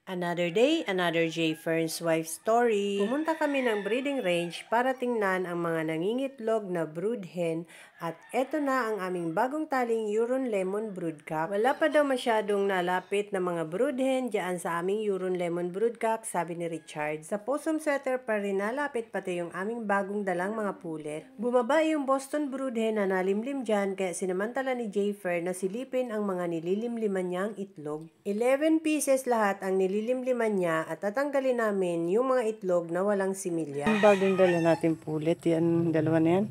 Another day, another J. Fern's wife story. Pumunta kami ng breeding range para tingnan ang mga nangingitlog na brood hen at eto na ang aming bagong taling Huron Lemon Broodcock. Wala pa daw masyadong nalapit na mga brood hen dyan sa aming Huron Lemon Broodcock, sabi ni Richard. Sa possum sweater pa rin nalapit pati yung aming bagong dalang mga pulet. Bumaba yung Boston brood hen na nalimlim dyan kaya sinamantala ni J. Fern na silipin ang mga nililimliman niyang itlog. 11 pieces lahat ang nililimliman niya at tatanggalin namin yung mga itlog na walang similya. Ang bagong dala natin pulet, yan dalawa na yan.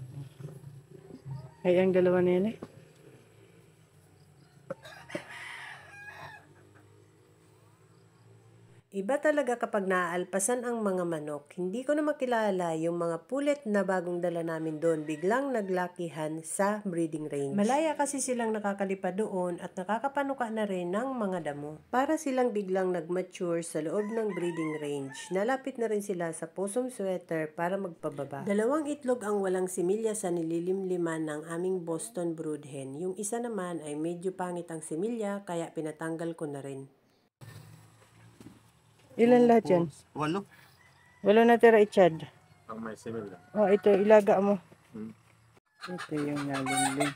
Ay, ang dalawa na yan eh. Iba talaga kapag naaalpasan ang mga manok. Hindi ko na makilala yung mga pulet na bagong dala namin doon. Biglang naglakihan sa breeding range. Malaya kasi silang nakakalipad doon at nakakapanuka na rin ng mga damo. Para silang biglang nagmature sa loob ng breeding range. Nalapit na rin sila sa possum sweater para magpababa. Dalawang itlog ang walang similya sa nililimliman ng aming Boston brood hen. Yung isa naman ay medyo pangit ang similya kaya pinatanggal ko na rin. Ilan lahat yan? 8. 8 na tira, Richard. Ang may simil lang. Oh, ito, ilaga mo. Ito yung nalimlim.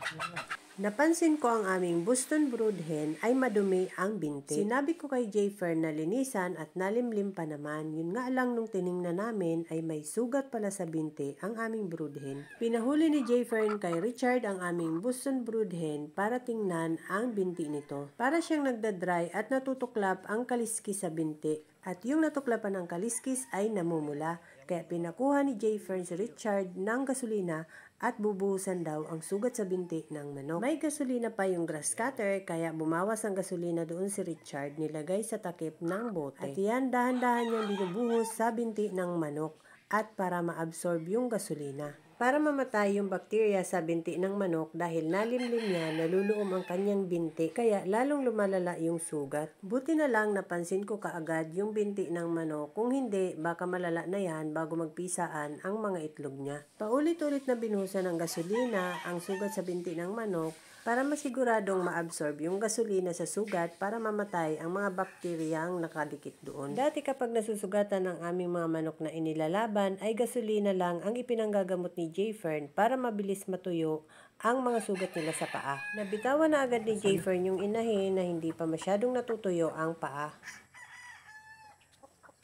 Napansin ko ang aming Boston brood hen ay madumi ang binti. Sinabi ko kay J. Fern na linisan at nalimlim pa naman. Yun nga lang nung tiningnan namin ay may sugat pala sa binti ang aming brood hen. Pinahuli ni J. Fern kay Richard ang aming Boston brood hen para tingnan ang binti nito. Para siyang nagdadry at natutuklap ang kaliskis sa binti. At yung natuklapan ng kaliskis ay namumula. Kaya pinakuha ni J. Fern si Richard ng gasolina at bubuhusan daw ang sugat sa binti ng manok. May gasolina pa yung grass cutter kaya bumawas ang gasolina doon si Richard, nilagay sa takip ng bote. At yan dahan-dahan niyang binubuhos sa binti ng manok at para ma-absorb yung gasolina. Para mamatay yung bakterya sa binti ng manok dahil nalimlim niya, naluluom ang kanyang binti kaya lalong lumalala yung sugat. Buti na lang napansin ko kaagad yung binti ng manok, kung hindi baka malala na yan bago magpisaan ang mga itlog niya. Paulit-ulit na binuhusan ng gasolina ang sugat sa binti ng manok para masiguradong ma-absorb yung gasolina sa sugat para mamatay ang mga bakteryang nakadikit doon. Dati kapag nasusugatan ng aming mga manok na inilalaban ay gasolina lang ang ipinanggagamot ni J. Fern para mabilis matuyo ang mga sugat nila sa paa. Nabitawan na agad ni J. Fern yung inahin na hindi pa masyadong natutuyo ang paa.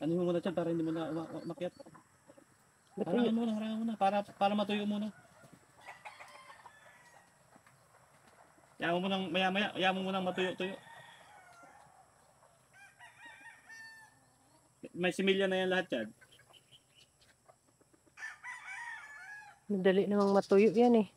Ano mo muna dyan para hindi mo na makyat? Harangan muna para matuyo muna. Yaman mo nang maya-maya, yaman mo nang matuyo-tuyo. May similya na yan lahat yan. Madali namang matuyo yan eh.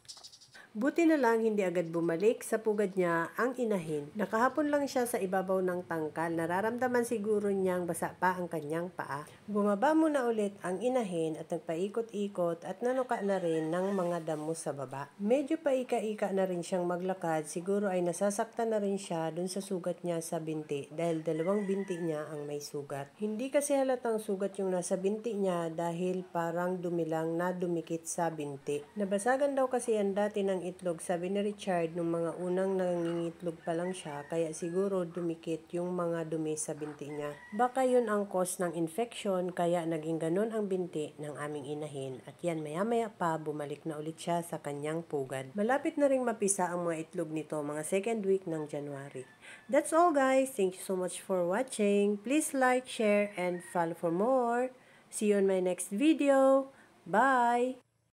Buti na lang hindi agad bumalik sa pugad niya ang inahin. Nakahapon lang siya sa ibabaw ng tangkal. Nararamdaman siguro niyang basa pa ang kanyang paa. Bumaba muna ulit ang inahin at nagpaikot-ikot at nanuka na rin ng mga damo sa baba. Medyo paika-ika na rin siyang maglakad. Siguro ay nasasaktan na rin siya dun sa sugat niya sa binti dahil dalawang binti niya ang may sugat. Hindi kasi halatang sugat yung nasa binti niya dahil parang dumilang na dumikit sa binti. Nabasagan daw kasi yan dati ng itlog, sabi ni Richard, nung mga unang nangingitlog pa lang siya, kaya siguro dumikit yung mga dumi sa binti niya. Baka yun ang cause ng infection, kaya naging ganun ang binti ng aming inahin. At yan, maya-maya pa, bumalik na ulit siya sa kanyang pugad. Malapit na ring mapisa ang mga itlog nito, mga second week ng January. That's all guys. Thank you so much for watching. Please like, share, and follow for more. See you on my next video. Bye!